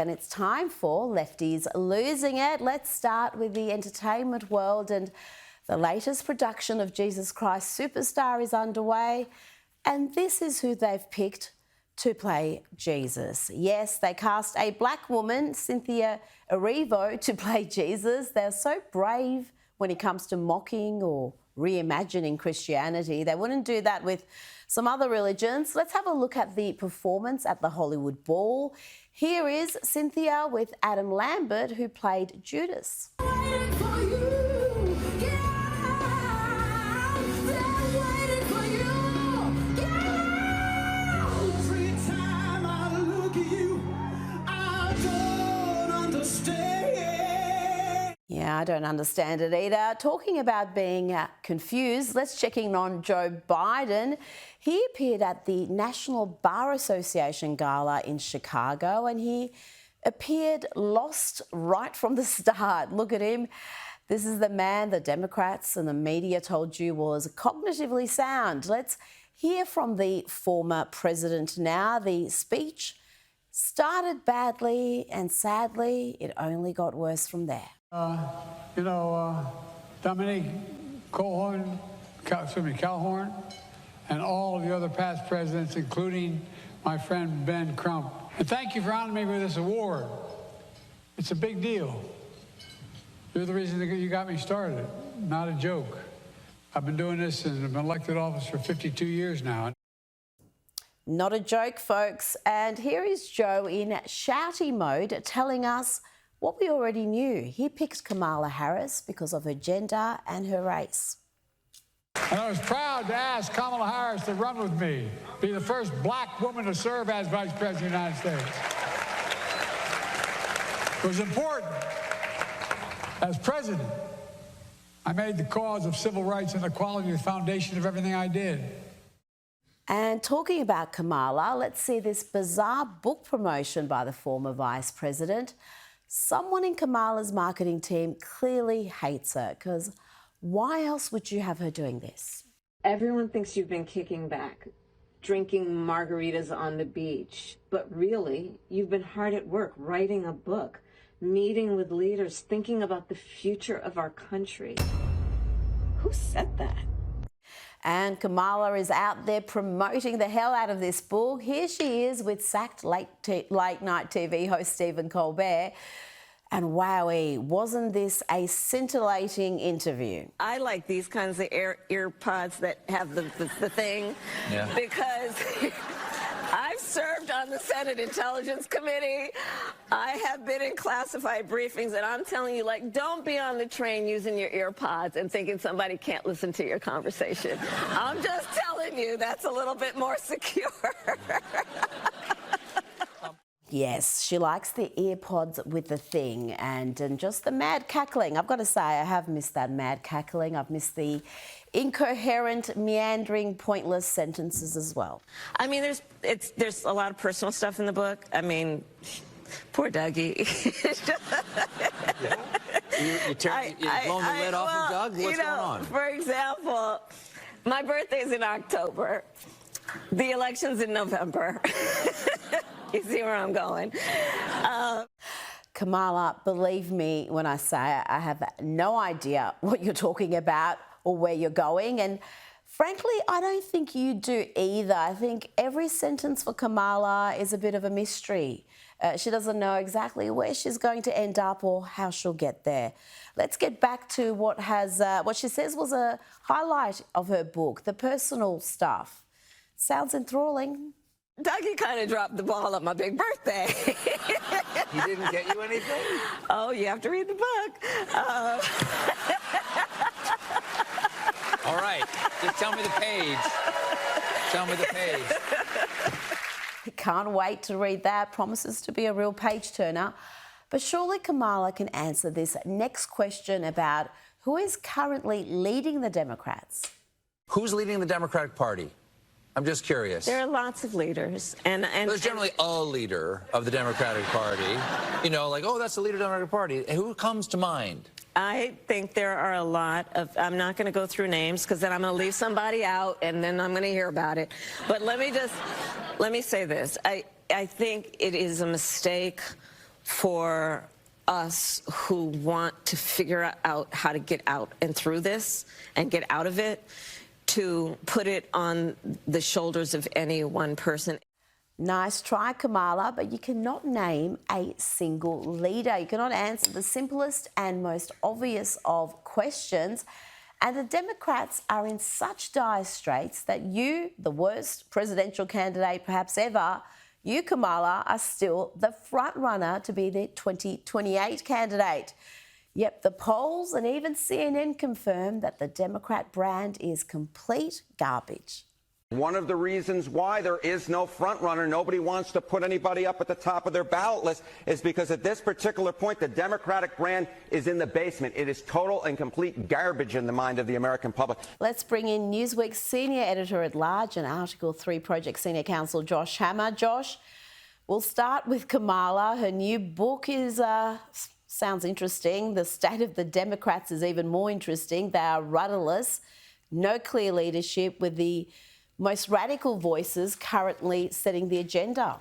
And it's time for Lefties Losing It. Let's start with the entertainment world, and the latest production of Jesus Christ Superstar is underway, and this is who they've picked to play Jesus. Yes, they cast a black woman, Cynthia Erivo, to play Jesus. They're so brave when it comes to mocking or reimagining Christianity. They wouldn't do that with some other religions. Let's have a look at the performance at the Hollywood Bowl. Here is Cynthia with Adam Lambert, who played Judas. Yeah, I don't understand it either. Talking about being confused, let's check in on Joe Biden. He appeared at the National Bar Association Gala in Chicago, and he appeared lost right from the start. Look at him. This is the man the Democrats and the media told you was cognitively sound. Let's hear from the former president now. The speech started badly, and sadly, it only got worse from there. Dominique Calhoun, and all of the other past presidents, including my friend Ben Crump. And thank you for honoring me with this award. It's a big deal. You're the reason that you got me started, not a joke. I've been doing this and I've been elected office for 52 years now. Not a joke, folks. And here is Joe in shouty mode telling us what we already knew. He picked Kamala Harris because of her gender and her race. And I was proud to ask Kamala Harris to run with me, be the first black woman to serve as Vice President of the United States. It was important. As president, I made the cause of civil rights and equality the foundation of everything I did. And talking about Kamala, let's see this bizarre book promotion by the former vice president. Someone in Kamala's marketing team clearly hates her, because why else would you have her doing this? Everyone thinks you've been kicking back, drinking margaritas on the beach. But really, you've been hard at work writing a book, meeting with leaders, thinking about the future of our country. Who said that? And Kamala is out there promoting the hell out of this book. Here she is with sacked late night TV host Stephen Colbert. And wowee, wasn't this a scintillating interview? I like these kinds of ear pods that have the thing, because I've served on the Senate Intelligence Committee. I have been in classified briefings, and I'm telling you, like, don't be on the train using your ear pods and thinking somebody can't listen to your conversation. I'm just telling you, that's a little bit more secure. Yes, she likes the ear pods with the thing and just the mad cackling. I've got to say, I have missed that mad cackling. I've missed the incoherent, meandering, pointless sentences as well. I mean, there's a lot of personal stuff in the book. I mean, poor Dougie. You're blowing the lid off of Doug? What's going on? For example, my birthday's in October. The election's in November. You see where I'm going. Kamala, believe me when I say I have no idea what you're talking about or where you're going. And frankly, I don't think you do either. I think every sentence for Kamala is a bit of a mystery. She doesn't know exactly where she's going to end up or how she'll get there. Let's get back to what she says was a highlight of her book, the personal stuff. Sounds enthralling. Dougie kind of dropped the ball on my big birthday. He didn't get you anything? Oh, you have to read the book. All right, just tell me the page. Tell me the page. Can't wait to read that. Promises to be a real page-turner. But surely Kamala can answer this next question about who is currently leading the Democrats. Who's leading the Democratic Party? I'm just curious. There are lots of leaders. And there's generally a leader of the Democratic Party. You know, like, oh, that's the leader of the Democratic Party. Who comes to mind? I think there are a lot of, I'm not going to go through names because then I'm going to leave somebody out and then I'm going to hear about it. But let me say this. I think it is a mistake for us who want to figure out how to get out and through this and get out of it to put it on the shoulders of any one person. Nice try, Kamala, but you cannot name a single leader. You cannot answer the simplest and most obvious of questions. And the Democrats are in such dire straits that you, the worst presidential candidate perhaps ever, you, Kamala, are still the front runner to be the 2028 candidate. Yep, the polls and even CNN confirm that the Democrat brand is complete garbage. One of the reasons why there is no front runner, nobody wants to put anybody up at the top of their ballot list, is because at this particular point, the Democratic brand is in the basement. It is total and complete garbage in the mind of the American public. Let's bring in Newsweek's senior editor-at-large and Article 3 Project Senior Counsel Josh Hammer. Josh, we'll start with Kamala. Her new book is sounds interesting. The state of the Democrats is even more interesting. They are rudderless, no clear leadership, with the most radical voices currently setting the agenda.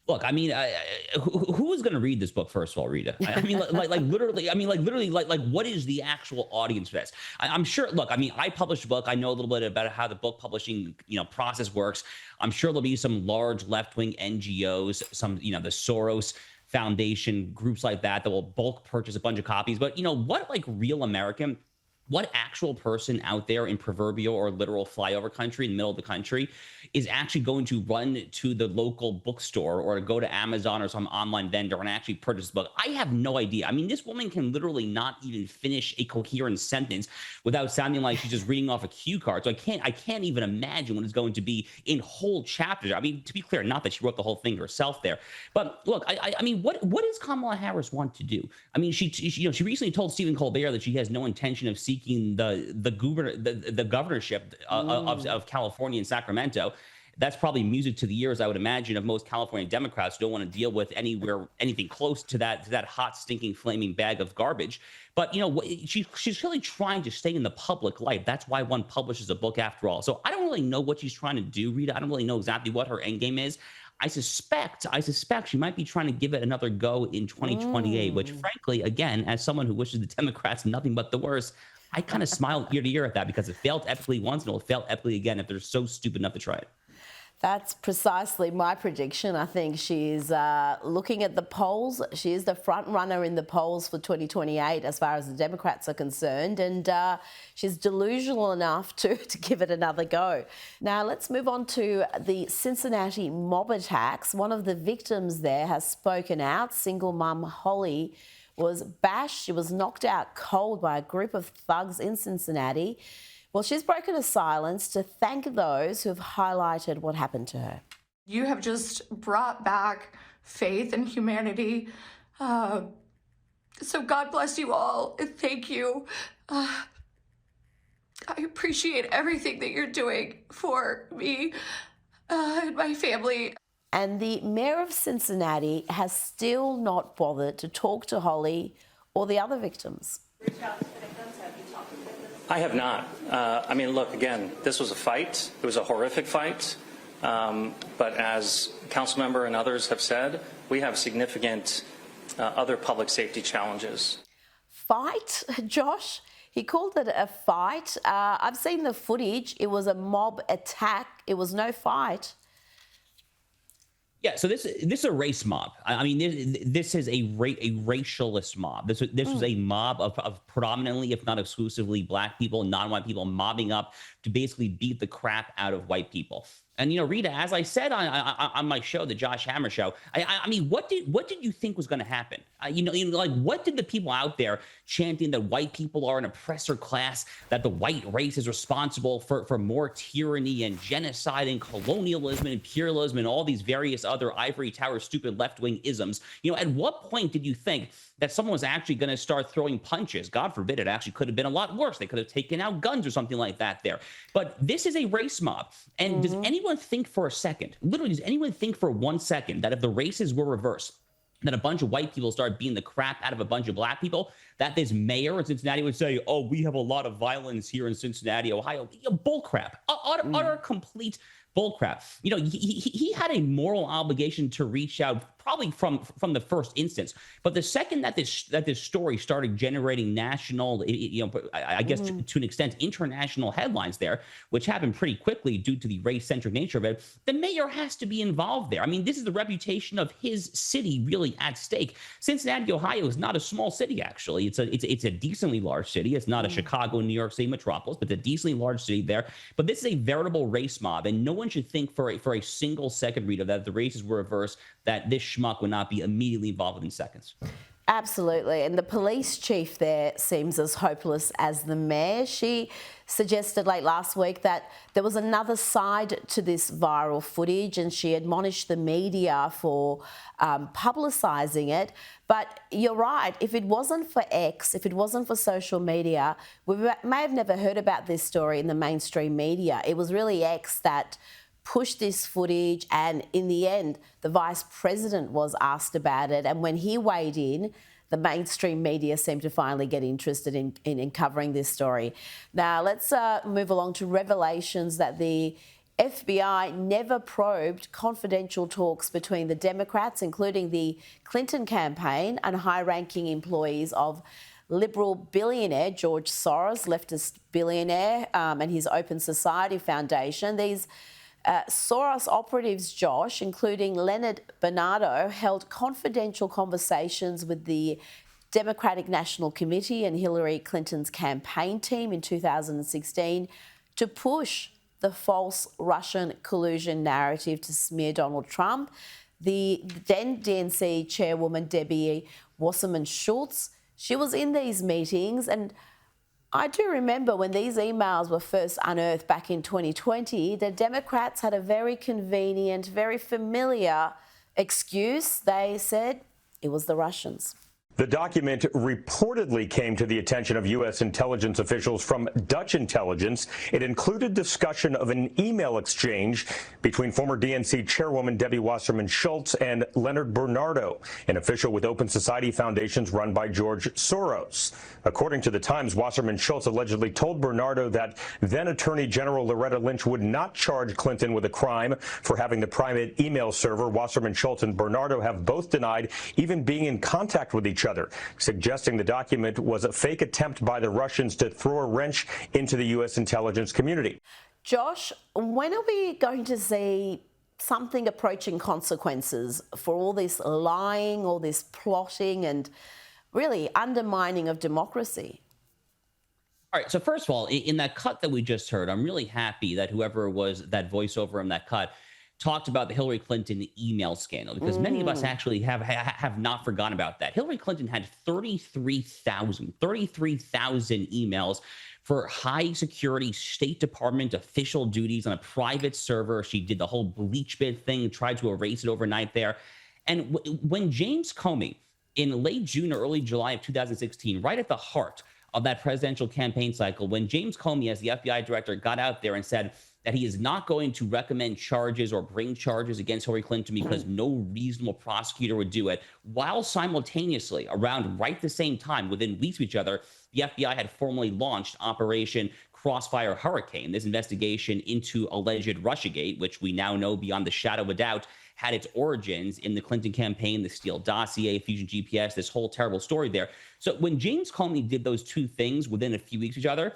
Look, I mean, who is going to read this book, first of all, Rita? I mean, literally, what is the actual audience for this? I'm sure, look, I mean, I published a book. I know a little bit about how the book publishing, process works. I'm sure there'll be some large left-wing NGOs, some, the Soros Foundation, groups like that will bulk purchase a bunch of copies. But, what, real American, what actual person out there in proverbial or literal flyover country in the middle of the country is actually going to run to the local bookstore or go to Amazon or some online vendor and actually purchase the book? I have no idea. I mean, this woman can literally not even finish a coherent sentence without sounding like she's just reading off a cue card. So I can't even imagine what it's going to be in whole chapters. I mean, to be clear, not that she wrote the whole thing herself there, but look, I mean, what does Kamala Harris want to do? I mean, she recently told Stephen Colbert that she has no intention of seeking the governorship of California and Sacramento. That's probably music to the ears, I would imagine, of most California Democrats who don't want to deal with anything close to that hot, stinking, flaming bag of garbage. But, she's really trying to stay in the public light. That's why one publishes a book after all. So I don't really know what she's trying to do, Rita. I don't really know exactly what her end game is. I suspect she might be trying to give it another go in 2028, which, frankly, again, as someone who wishes the Democrats nothing but the worst, I kind of smile ear to ear at that, because it failed epically once and it will fail epically again if they're so stupid enough to try it. That's precisely my prediction. I think she's looking at the polls. She is the front runner in the polls for 2028 as far as the Democrats are concerned, and she's delusional enough to give it another go. Now, let's move on to the Cincinnati mob attacks. One of the victims there has spoken out. Single mum Holly was bashed. She was knocked out cold by a group of thugs in Cincinnati. Well, she's broken a silence to thank those who have highlighted what happened to her. You have just brought back faith and humanity. So God bless you all, and thank you. I appreciate everything that you're doing for me and my family. And the mayor of Cincinnati has still not bothered to talk to Holly or the other victims. Reach out to the victims. Have you talked to the victims? I have not. I mean, look, again, this was a fight. It was a horrific fight. But as council member and others have said, we have significant other public safety challenges. Fight, Josh? He called it a fight. I've seen the footage. It was a mob attack. It was no fight. Yeah, so this is a race mob. I mean, this is a racialist mob. This was a mob of predominantly, if not exclusively, black people, non-white people mobbing up to basically beat the crap out of white people. And, Rita, as I said on my show, the Josh Hammer Show, I mean, what did you think was going to happen? What did the people out there chanting that white people are an oppressor class, that the white race is responsible for more tyranny and genocide and colonialism and imperialism and all these various other ivory tower stupid left-wing isms? At what point did you think that someone was actually going to start throwing punches? God forbid, it actually could have been a lot worse. They could have taken out guns or something like that there. But this is a race mob. And does anyone think for a second, literally, does anyone think for 1 second that if the races were reversed, that a bunch of white people started beating the crap out of a bunch of black people, that this mayor in Cincinnati would say, oh, we have a lot of violence here in Cincinnati, Ohio? Bull crap. Utter complete bullcrap. You know, he had a moral obligation to reach out, probably from the first instance. But the second that this story started generating national, I guess to an extent, international headlines there, which happened pretty quickly due to the race-centric nature of it, the mayor has to be involved there. I mean, this is the reputation of his city really at stake. Cincinnati, Ohio is not a small city, actually. It's a decently large city. It's not a Chicago, New York City metropolis, but it's a decently large city there. But this is a veritable race mob, and no one should think for a single second, Rita, that if the races were reversed, that this schmuck would not be immediately involved within seconds. Absolutely. And the police chief there seems as hopeless as the mayor. She suggested late last week that there was another side to this viral footage, and she admonished the media for publicising it. But you're right, if it wasn't for X, if it wasn't for social media, we may have never heard about this story in the mainstream media. It was really X that pushed this footage, and in the end, the vice president was asked about it. And when he weighed in, the mainstream media seemed to finally get interested in covering this story. Now, let's move along to revelations that the FBI never probed confidential talks between the Democrats, including the Clinton campaign, and high-ranking employees of liberal billionaire George Soros, leftist billionaire, and his Open Society Foundation. These Soros operatives, Josh, including Leonard Bernardo, held confidential conversations with the Democratic National Committee and Hillary Clinton's campaign team in 2016 to push the false Russian collusion narrative to smear Donald Trump. The then DNC chairwoman, Debbie Wasserman Schultz, she was in these meetings, and I do remember when these emails were first unearthed back in 2020, the Democrats had a very convenient, very familiar excuse. They said it was the Russians. The document reportedly came to the attention of U.S. intelligence officials from Dutch intelligence. It included discussion of an email exchange between former DNC chairwoman Debbie Wasserman Schultz and Leonard Bernardo, an official with Open Society Foundations run by George Soros. According to the Times, Wasserman Schultz allegedly told Bernardo that then Attorney General Loretta Lynch would not charge Clinton with a crime for having the private email server. Wasserman Schultz and Bernardo have both denied even being in contact with each other, suggesting the document was a fake attempt by the Russians to throw a wrench into the U.S. intelligence community. Josh, when are we going to see something approaching consequences for all this lying, all this plotting, and really undermining of democracy? All right, so first of all, in that cut that we just heard, I'm really happy that whoever was that voiceover in that cut talked about the Hillary Clinton email scandal, because many of us actually have not forgotten about that. Hillary Clinton had 33,000 emails for high security State Department official duties on a private server. She did the whole BleachBit thing, tried to erase it overnight there. And when James Comey, in late June or early July of 2016, right at the heart of that presidential campaign cycle, when James Comey, as the FBI director, got out there and said that he is not going to recommend charges or bring charges against Hillary Clinton because no reasonable prosecutor would do it, while simultaneously, around right the same time, within weeks of each other, the FBI had formally launched Operation Crossfire Hurricane, this investigation into alleged Russiagate, which we now know beyond the shadow of a doubt had its origins in the Clinton campaign, the Steele dossier, Fusion GPS, this whole terrible story there. So when James Comey did those two things within a few weeks of each other,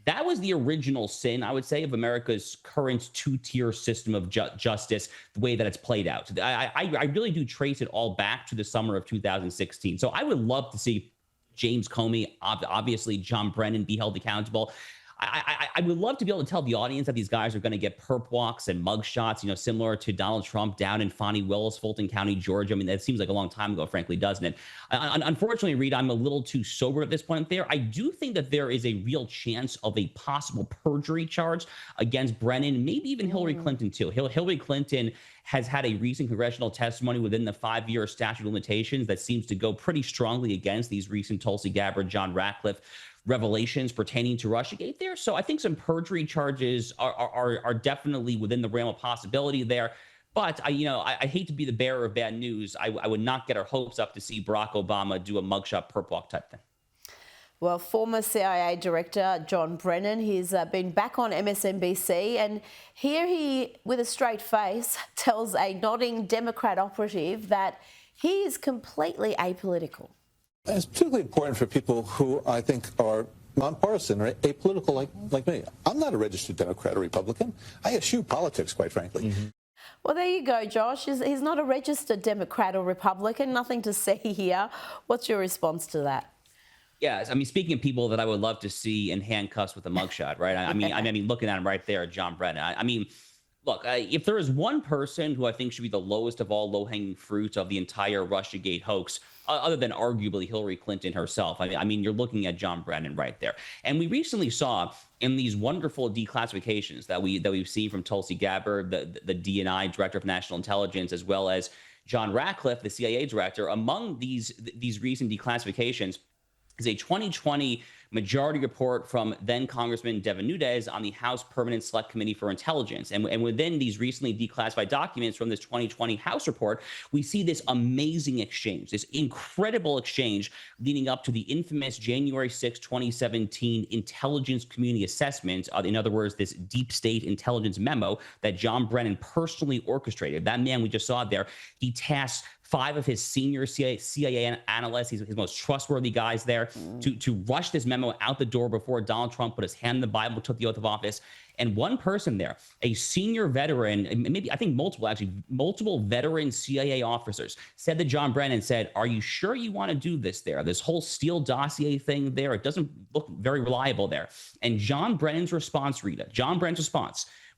that was the original sin, I would say, of America's current two-tier system of justice, the way that it's played out. I really do trace it all back to the summer of 2016. So I would love to see James Comey, obviously John Brennan, be held accountable. I would love to be able to tell the audience that these guys are going to get perp walks and mug shots, similar to Donald Trump down in Fonnie Willis, Fulton County, Georgia. I mean, that seems like a long time ago, frankly, doesn't it? Unfortunately, Reed, I'm a little too sober at this point there. I do think that there is a real chance of a possible perjury charge against Brennan, maybe even Hillary Clinton, too. Hillary Clinton has had a recent congressional testimony within the 5-year statute of limitations that seems to go pretty strongly against these recent Tulsi Gabbard, John Ratcliffe revelations pertaining to Russiagate there. So I think some perjury charges are definitely within the realm of possibility there. But I hate to be the bearer of bad news. I would not get our hopes up to see Barack Obama do a mugshot perp walk type thing. Well, former CIA Director John Brennan, he's been back on MSNBC, and here he, with a straight face, tells a nodding Democrat operative that he is completely apolitical. It's particularly important for people who I think are nonpartisan or apolitical like me. I'm not a registered Democrat or Republican. I eschew politics, quite frankly. Well, there you go, Josh. He's not a registered Democrat or Republican. Nothing to see here. What's your response to that? Yes, I mean, speaking of people that I would love to see in handcuffs with a mugshot, right? I mean, looking at him right there, John Brennan. I mean, look, if there is one person who I think should be the lowest of all low-hanging fruits of the entire Russiagate hoax, other than arguably Hillary Clinton herself, I mean, you're looking at John Brennan right there. And we recently saw in these wonderful declassifications that we've seen from Tulsi Gabbard, the DNI Director of National Intelligence, as well as John Ratcliffe, the CIA Director. Among these recent declassifications is a 2020 majority report from then Congressman Devin Nunes on the House Permanent Select Committee for Intelligence. And within these recently declassified documents from this 2020 House report, we see this amazing exchange, this incredible exchange leading up to the infamous January 6, 2017 intelligence community assessment. In other words, this deep state intelligence memo that John Brennan personally orchestrated. That man we just saw there, he tasked 5 of his senior CIA analysts, his most trustworthy guys there, to rush this memo out the door before Donald Trump put his hand in the Bible, took the oath of office. And one person there, a senior veteran, maybe I think multiple veteran CIA officers, said to John Brennan, said, "Are you sure you want to do this there? This whole Steele dossier thing there, it doesn't look very reliable there." And John Brennan's response, Rita,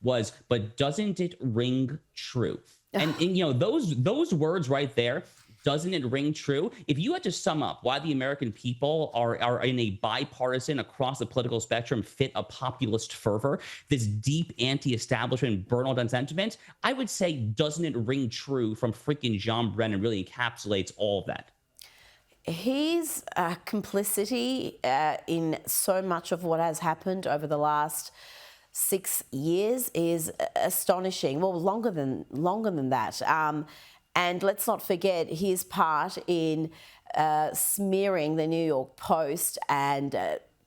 was, "But doesn't it ring true?" And you know, those words right there, doesn't it ring true? If you had to sum up why the American people are in a bipartisan, across the political spectrum, fit a populist fervor, this deep anti-establishment burnout sentiment, I would say, doesn't it ring true from freaking John Brennan really encapsulates all of that. His complicity in so much of what has happened over the last 6 years is astonishing. Well, longer than that. And let's not forget his part in smearing the New York Post and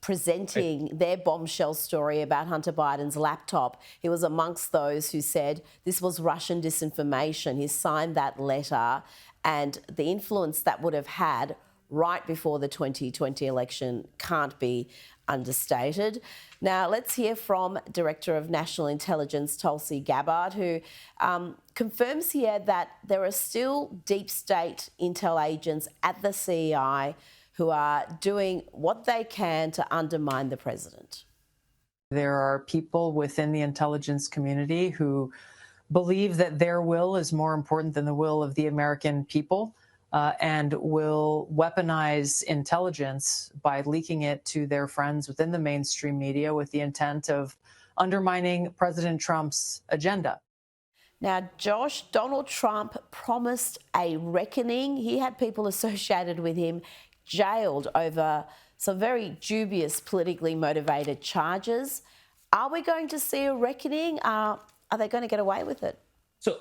presenting their bombshell story about Hunter Biden's laptop. He was amongst those who said this was Russian disinformation. He signed that letter, and the influence that would have had right before the 2020 election can't be understated. Now, let's hear from Director of National Intelligence, Tulsi Gabbard, who confirms here that there are still deep state intel agents at the CEI who are doing what they can to undermine the president. There are people within the intelligence community who believe that their will is more important than the will of the American people. And will weaponize intelligence by leaking it to their friends within the mainstream media with the intent of undermining President Trump's agenda. Now, Josh, Donald Trump promised a reckoning. He had people associated with him jailed over some very dubious politically motivated charges. Are we going to see a reckoning? Are they going to get away with it? So,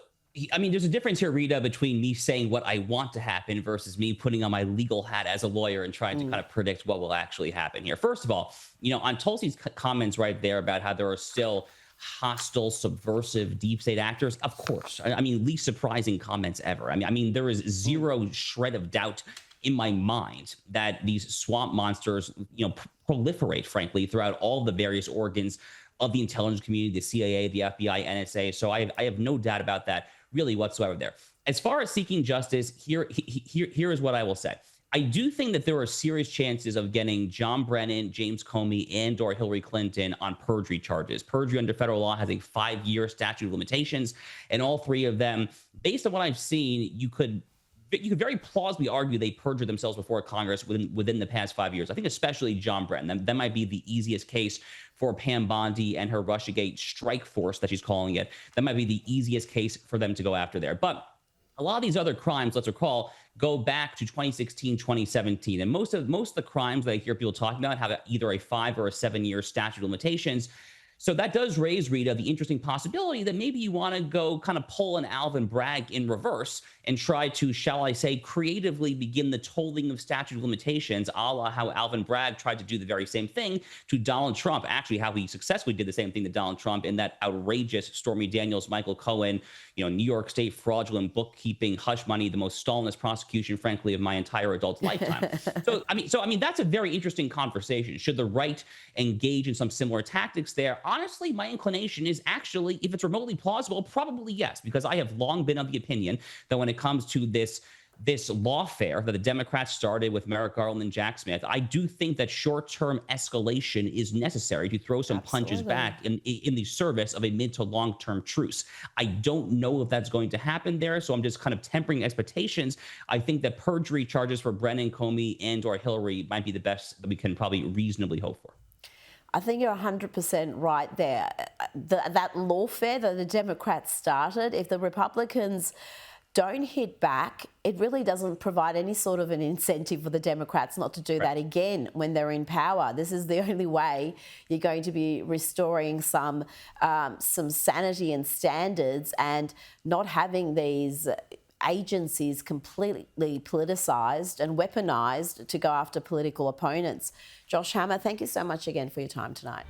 I mean, there's a difference here, Rita, between me saying what I want to happen versus me putting on my legal hat as a lawyer and trying to kind of predict what will actually happen here. First of all, you know, on Tulsi's comments right there about how there are still hostile, subversive, deep state actors, of course. I mean, least surprising comments ever. I mean, there is zero shred of doubt in my mind that these swamp monsters, you know, proliferate, frankly, throughout all the various organs of the intelligence community, the CIA, the FBI, NSA. So I have no doubt about that really whatsoever there. As far as seeking justice, here is what I will say. I do think that there are serious chances of getting John Brennan, James Comey, and or Hillary Clinton on perjury charges. Perjury under federal law has a 5-year statute of limitations, and all 3 of them, based on what I've seen, you could very plausibly argue they perjured themselves before Congress within the past 5 years. I think especially John Brennan. That might be the easiest case for Pam Bondi and her Russiagate strike force that she's calling it. That might be the easiest case for them to go after there. But a lot of these other crimes, let's recall, go back to 2016, 2017. And most of the crimes that I hear people talking about have either a 5 or a 7 year statute of limitations. So that does raise, Rita, the interesting possibility that maybe you want to go kind of pull an Alvin Bragg in reverse and try to, shall I say, creatively begin the tolling of statute of limitations, a la how Alvin Bragg tried to do the very same thing to Donald Trump. Actually, how he successfully did the same thing to Donald Trump in that outrageous Stormy Daniels, Michael Cohen, New York State fraudulent bookkeeping, hush money, the most Stalinist prosecution, frankly, of my entire adult lifetime. So I mean, that's a very interesting conversation. Should the right engage in some similar tactics there? Honestly, my inclination is actually, if it's remotely plausible, probably yes, because I have long been of the opinion that when it comes to this lawfare that the Democrats started with Merrick Garland and Jack Smith, I do think that short-term escalation is necessary to throw some punches back in the service of a mid to long-term truce. I don't know if that's going to happen there, so I'm just kind of tempering expectations. I think that perjury charges for Brennan, Comey, and or Hillary might be the best that we can probably reasonably hope for. I think you're 100% right there. That lawfare that the Democrats started, if the Republicans don't hit back, it really doesn't provide any sort of an incentive for the Democrats not to do that again when they're in power. This is the only way you're going to be restoring some sanity and standards and not having these agencies completely politicised and weaponised to go after political opponents. Josh Hammer, thank you so much again for your time tonight.